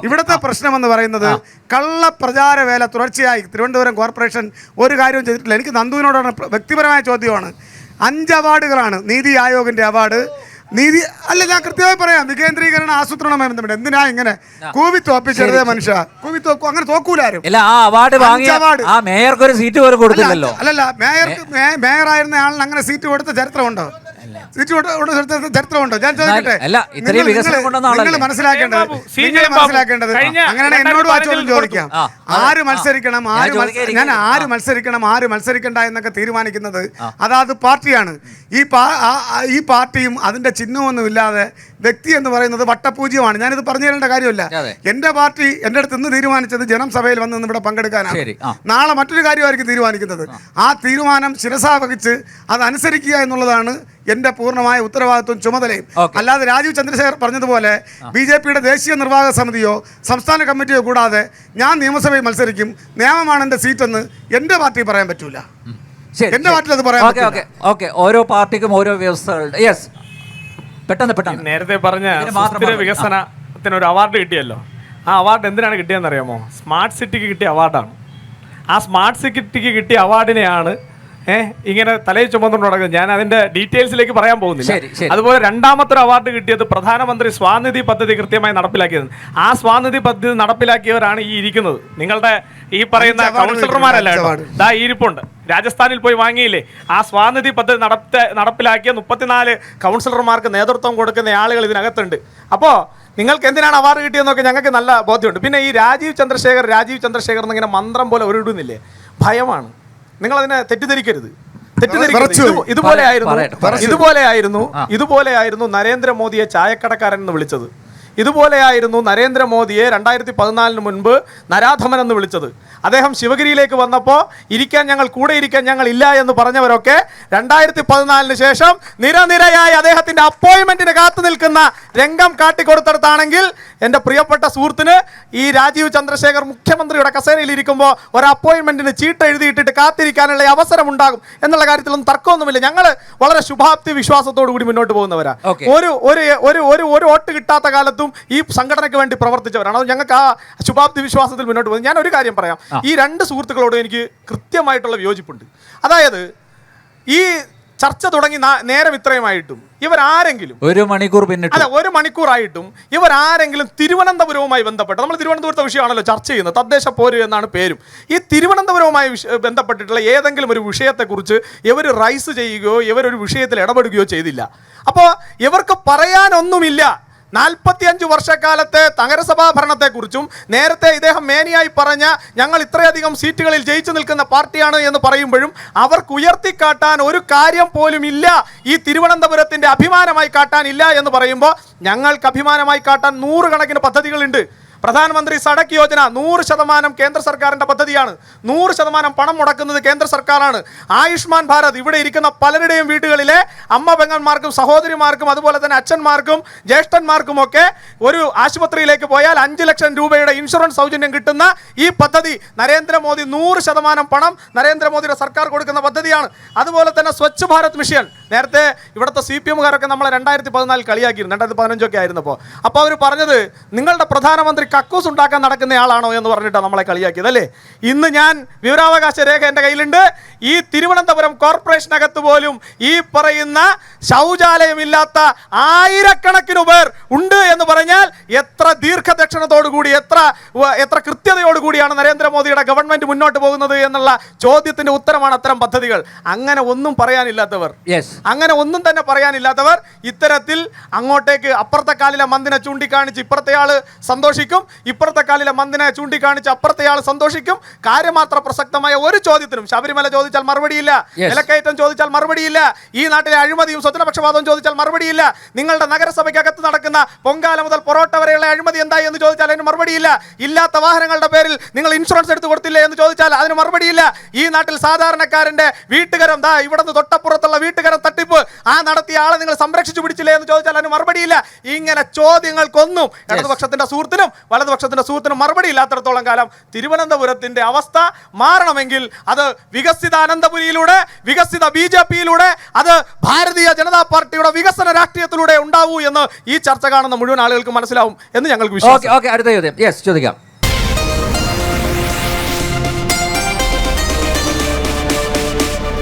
ഇവിടുത്തെ പ്രശ്നമെന്ന് പറയുന്നത് കള്ള പ്രചാരവേല തുടർച്ചയായി തിരുവനന്തപുരം കോർപ്പറേഷൻ ഒരു കാര്യവും ചെയ്തിട്ടില്ല. എനിക്ക് നന്ദുവിനോടാണ് വ്യക്തിപരമായ ചോദ്യമാണ്. 5 അവാർഡുകളാണ് നീതി ആയോഗിന്റെ അവാർഡ്. നീതി അല്ല, ഞാൻ കൃത്യമായി പറയാം. വികേന്ദ്രീകരണ ആസൂത്രണമായി ബന്ധപ്പെട്ട് എന്തിനാ ഇങ്ങനെ കൂവി തോപ്പിച്ചെടുത്തേ മനുഷ്യ? കൂവി തോക്കും, അങ്ങനെ തോക്കൂലാരും. മേയർക്ക് ഒരു സീറ്റ് പോലും കൊടുത്തില്ലല്ലോ. അല്ലല്ല, മേയറായിരുന്ന ആളിന് അങ്ങനെ സീറ്റ് കൊടുത്ത ചരിത്രമുണ്ടോ? ചരിത്രമുണ്ടോ? ഞാൻ ചോദിക്കട്ടെ, നിങ്ങൾ മനസ്സിലാക്കേണ്ടത് അങ്ങനെയാണ്. എന്നോട് ആ ചോദ്യം ചോദിക്കാം. ആര് മത്സരിക്കണം, ആര് മത്സരിക്കണ്ട എന്നൊക്കെ തീരുമാനിക്കുന്നത് അതാത് പാർട്ടിയാണ്. ഈ പാർട്ടിയും അതിന്റെ ചിഹ്നമൊന്നും ഇല്ലാതെ വ്യക്തി എന്ന് പറയുന്നത് വട്ടപൂജ്യമാണ്. ഞാനിത് പറഞ്ഞു തരേണ്ട കാര്യമല്ല. എന്റെ പാർട്ടി എന്റെ അടുത്ത് ഇന്ന് തീരുമാനിച്ചത് ജനസഭയിൽ വന്ന് ഇവിടെ പങ്കെടുക്കാനാണ്. നാളെ മറ്റൊരു കാര്യമായിരിക്കും തീരുമാനിക്കുന്നത്. ആ തീരുമാനം ശിരസാ വഹിച്ച് അതനുസരിക്കുക എന്നുള്ളതാണ് എന്റെ പൂർണ്ണമായ ഉത്തരവാദിത്വം, ചുമതലയും. അല്ലാതെ രാജീവ് ചന്ദ്രശേഖർ പറഞ്ഞതുപോലെ ബിജെപിയുടെ ദേശീയ നിർവാഹക സമിതിയോ സംസ്ഥാന കമ്മിറ്റിയോ കൂടാതെ ഞാൻ നിയമസഭയിൽ മത്സരിക്കും, നിയമമാണ് എന്റെ സീറ്റെന്ന് എന്റെ പാർട്ടി പറയാൻ പറ്റൂല. എന്റെ പാർട്ടിയിൽ അത് പറയാൻ പറ്റില്ല. ഓരോ പാർട്ടിക്കും ഓരോ വ്യവസ്ഥകളുണ്ട്. യെസ്, പെട്ടെന്ന് നേരത്തെ പറഞ്ഞ സുസ്ഥിര വികസനത്തിന് ഒരു അവാർഡ് കിട്ടിയല്ലോ. ആ അവാർഡ് എന്തിനാണ് കിട്ടിയതെന്ന് അറിയാമോ? സ്മാർട്ട് സിറ്റിക്ക് കിട്ടിയ അവാർഡാണ്. ആ സ്മാർട്ട് സിറ്റിക്ക് കിട്ടിയ അവാർഡിനെയാണ് ഇങ്ങനെ തലയിൽ ചുമന്നുകൊണ്ട് നടക്കുന്നത്. ഞാൻ അതിന്റെ ഡീറ്റെയിൽസിലേക്ക് പറയാൻ പോകുന്നില്ല. അതുപോലെ രണ്ടാമത്തെ അവാർഡ് കിട്ടിയത് പ്രധാനമന്ത്രി സ്വാനിധി പദ്ധതി കൃത്യമായി നടപ്പിലാക്കിയത്. ആ സ്വാനിധി പദ്ധതി നടപ്പിലാക്കിയവരാണ് ഈ ഇരിക്കുന്നത്. നിങ്ങളുടെ ഈ പറയുന്ന കൗൺസിലർമാരല്ല, ദാ ഈ ഇരിപ്പുണ്ട്. രാജസ്ഥാനിൽ പോയി വാങ്ങിയില്ലേ? ആ സ്വാനിധി പദ്ധതി നടപ്പിലാക്കിയ 34 കൗൺസിലർമാർക്ക് നേതൃത്വം കൊടുക്കുന്ന ആളുകൾ ഇതിനകത്തുണ്ട്. അപ്പോൾ നിങ്ങൾക്ക് എന്തിനാണ് അവാർഡ് കിട്ടിയെന്നൊക്കെ ഞങ്ങൾക്ക് നല്ല ബോധ്യമുണ്ട്. പിന്നെ ഈ രാജീവ് ചന്ദ്രശേഖർ എന്നിങ്ങനെ മന്ത്രം പോലെ ഒരിടുന്നില്ലേ, ഭയമാണ്. നിങ്ങളതിനെ തെറ്റിദ്ധരിക്കരുത്. ഇതുപോലെയായിരുന്നു നരേന്ദ്രമോദിയെ ചായക്കടക്കാരൻ എന്ന് വിളിച്ചത്. ഇതുപോലെയായിരുന്നു നരേന്ദ്രമോദിയെ 2014 മുൻപ് നരാധമൻ എന്ന് വിളിച്ചത്. അദ്ദേഹം ശിവഗിരിയിലേക്ക് വന്നപ്പോൾ കൂടെ ഇരിക്കാൻ ഞങ്ങൾ ഇല്ല എന്ന് പറഞ്ഞവരൊക്കെ 2014 ശേഷം നിരനിരയായി അദ്ദേഹത്തിന്റെ അപ്പോയിന്റ്മെന്റിന് കാത്തു നിൽക്കുന്ന രംഗം കാട്ടിക്കൊടുത്തിടത്താണെങ്കിൽ എൻ്റെ പ്രിയപ്പെട്ട സുഹൃത്തിന് ഈ രാജീവ് ചന്ദ്രശേഖർ മുഖ്യമന്ത്രിയുടെ കസേരയിൽ ഇരിക്കുമ്പോൾ ഒരു അപ്പോയിന്റ്മെന്റിന് ചീട്ട് എഴുതിയിട്ടിട്ട് കാത്തിരിക്കാനുള്ള അവസരം ഉണ്ടാകും എന്നുള്ള കാര്യത്തിലൊന്നും തർക്കമൊന്നുമില്ല. ഞങ്ങൾ വളരെ ശുഭാപ്തി വിശ്വാസത്തോടു കൂടി മുന്നോട്ട് പോകുന്നവരാ. ഒരു വോട്ട് കിട്ടാത്ത കാലത്തും ഈ സംഘടനയ്ക്ക് വേണ്ടി പ്രവർത്തിച്ചവരാണ്. അത് ഞങ്ങൾക്ക് ആ ശുഭാപ്തി വിശ്വാസത്തിൽ മുന്നോട്ട് പോകുന്നത്. ഞാൻ ഒരു കാര്യം പറയാം. ഈ 2 സുഹൃത്തുക്കളോടും എനിക്ക് കൃത്യമായിട്ടുള്ള വിയോജിപ്പുണ്ട്. അതായത് ഈ ചർച്ച തുടങ്ങി നേരം ഇത്രയുമായിട്ടും ഇവരാരെങ്കിലും 1 മണിക്കൂർ അല്ല 1 മണിക്കൂറായിട്ടും ഇവരാരെങ്കിലും തിരുവനന്തപുരവുമായി ബന്ധപ്പെട്ട്, നമ്മൾ തിരുവനന്തപുരത്തെ വിഷയമാണല്ലോ ചർച്ച ചെയ്യുന്നത്, തദ്ദേശ പോര് എന്നാണ് പേരും, ഈ തിരുവനന്തപുരവുമായി ബന്ധപ്പെട്ടിട്ടുള്ള ഏതെങ്കിലും ഒരു വിഷയത്തെക്കുറിച്ച് ഇവർ റൈസ് ചെയ്യുകയോ ഇവരൊരു വിഷയത്തിൽ ഇടപെടുകയോ ചെയ്തില്ല. അപ്പോൾ ഇവർക്ക് പറയാനൊന്നുമില്ല. 45 വർഷക്കാലത്തെ നഗരസഭാ ഭരണത്തെക്കുറിച്ചും നേരത്തെ ഇദ്ദേഹം മേനിയായി പറഞ്ഞ ഞങ്ങൾ ഇത്രയധികം സീറ്റുകളിൽ ജയിച്ചു നിൽക്കുന്ന പാർട്ടിയാണ് എന്ന് പറയുമ്പോഴും അവർക്ക് ഉയർത്തിക്കാട്ടാൻ ഒരു കാര്യം പോലും ഇല്ല. ഈ തിരുവനന്തപുരത്തിന്റെ അഭിമാനമായി കാട്ടാൻ ഇല്ല എന്ന് പറയുമ്പോൾ ഞങ്ങൾക്ക് അഭിമാനമായി കാട്ടാൻ 100 കണക്കിന് പദ്ധതികളുണ്ട്. പ്രധാനമന്ത്രി സഡക് യോജന 100% കേന്ദ്ര സർക്കാരിൻ്റെ പദ്ധതിയാണ്. 100% പണം മുടക്കുന്നത് കേന്ദ്ര സർക്കാരാണ്. ആയുഷ്മാൻ ഭാരത്, ഇവിടെ ഇരിക്കുന്ന പലരുടെയും വീടുകളിലെ അമ്മ പെങ്ങന്മാർക്കും സഹോദരിമാർക്കും അതുപോലെ തന്നെ അച്ഛന്മാർക്കും ജ്യേഷ്ഠന്മാർക്കും ഒക്കെ ഒരു ആശുപത്രിയിലേക്ക് പോയാൽ 5 ലക്ഷം രൂപയുടെ ഇൻഷുറൻസ് സൗജന്യം കിട്ടുന്ന ഈ പദ്ധതി നരേന്ദ്രമോദി 100% പണം നരേന്ദ്രമോദിയുടെ സർക്കാർ കൊടുക്കുന്ന പദ്ധതിയാണ്. അതുപോലെ തന്നെ സ്വച്ഛ് ഭാരത് മിഷൻ, നേരത്തെ ഇവിടുത്തെ CPM-കാരൊക്കെ നമ്മളെ 2014 കളിയാക്കിയിരുന്നു, 2015 ആയിരുന്നപ്പോൾ. അപ്പോൾ അവർ പറഞ്ഞത് നിങ്ങളുടെ പ്രധാനമന്ത്രി കക്കൂസ് ഉണ്ടാക്കാൻ നടക്കുന്നയാളാണോ എന്ന് പറഞ്ഞിട്ടാണ് നമ്മളെ കളിയാക്കിയത് അല്ലേ. ഇന്ന് ഞാൻ വിവരാവകാശ രേഖ എൻ്റെ കയ്യിലുണ്ട്. ഈ തിരുവനന്തപുരം കോർപ്പറേഷനകത്ത് പോലും ഈ പറയുന്ന ശൗചാലയമില്ലാത്ത ആയിരക്കണക്കിന് പേർ ഉണ്ട് എന്ന് പറഞ്ഞാൽ എത്ര ദീർഘദക്ഷണത്തോടുകൂടി എത്ര കൃത്യതയോടുകൂടിയാണ് നരേന്ദ്രമോദിയുടെ ഗവൺമെന്റ് മുന്നോട്ട് പോകുന്നത് എന്നുള്ള ചോദ്യത്തിന്റെ ഉത്തരമാണ് അത്തരം പദ്ധതികൾ. അങ്ങനെ ഒന്നും തന്നെ പറയാനില്ലാത്തവർ ഇത്തരത്തിൽ അങ്ങോട്ടേക്ക് അപ്പുറത്തെ കാലിലെ മന്ദിനെ ചൂണ്ടിക്കാണിച്ച് ഇപ്പുറത്തെ ആള് സന്തോഷിക്കും, ഇപ്പുറത്തെ കാലിലെ മന്ദിനെ ചൂണ്ടിക്കാണിച്ച് അപ്പുറത്തെ ആൾ സന്തോഷിക്കും. കാര്യമാത്ര പ്രസക്തമായ ഒരു ചോദ്യത്തിനും, ശബരിമല ചോദിച്ചാൽ മറുപടിയില്ല, വിലക്കയറ്റം ചോദിച്ചാൽ മറുപടിയില്ല, ഈ നാട്ടിലെ അഴിമതിയും സ്വജനപക്ഷപാതവും ചോദിച്ചാൽ മറുപടിയില്ല, നിങ്ങളുടെ നഗരസഭയ്ക്കകത്ത് നടക്കുന്ന പൊങ്കാല മുതൽ പൊറോട്ട വരെയുള്ള അഴിമതി എന്തായി എന്ന് ചോദിച്ചാൽ അതിന് മറുപടിയില്ല, ഇല്ലാത്ത വാഹനങ്ങളുടെ പേരിൽ നിങ്ങൾ ഇൻഷുറൻസ് എടുത്ത് കൊടുത്തില്ലേ എന്ന് ചോദിച്ചാൽ അതിന് മറുപടിയില്ല, ഈ നാട്ടിൽ സാധാരണക്കാരന്റെ വീട്ടുകരം ഇവിടുന്ന് തൊട്ടപ്പുറത്തുള്ള വീട്ടുകരം തട്ടിപ്പ് നടത്തിയ ആളെ നിങ്ങൾ സംരക്ഷിച്ചു പിടിച്ചില്ലേ എന്ന് ചോദിച്ചാൽ അതിന് മറുപടിയില്ല. ഇങ്ങനെ ചോദ്യങ്ങൾക്കൊന്നും ഇടതുപക്ഷത്തിന്റെ സുഹൃത്തിനും വലതുപക്ഷത്തിന്റെ സുഹൃത്തിന് മറുപടി ഇല്ലാത്തിടത്തോളം കാലം തിരുവനന്തപുരത്തിന്റെ അവസ്ഥ മാറണമെങ്കിൽ അത് വികസിത അനന്തപുരിയിലൂടെ, വികസിത BJP-യിലൂടെ, അത് ഭാരതീയ ജനതാ പാർട്ടിയുടെ വികസന രാഷ്ട്രീയത്തിലൂടെ ഉണ്ടാവൂ എന്ന് ഈ ചർച്ച കാണുന്ന മുഴുവൻ ആളുകൾക്ക് മനസ്സിലാവും എന്ന് ഞങ്ങൾക്ക് വിശ്വാസം. അടുത്ത ചോദ്യം. യെസ്, ചോദിക്കാം.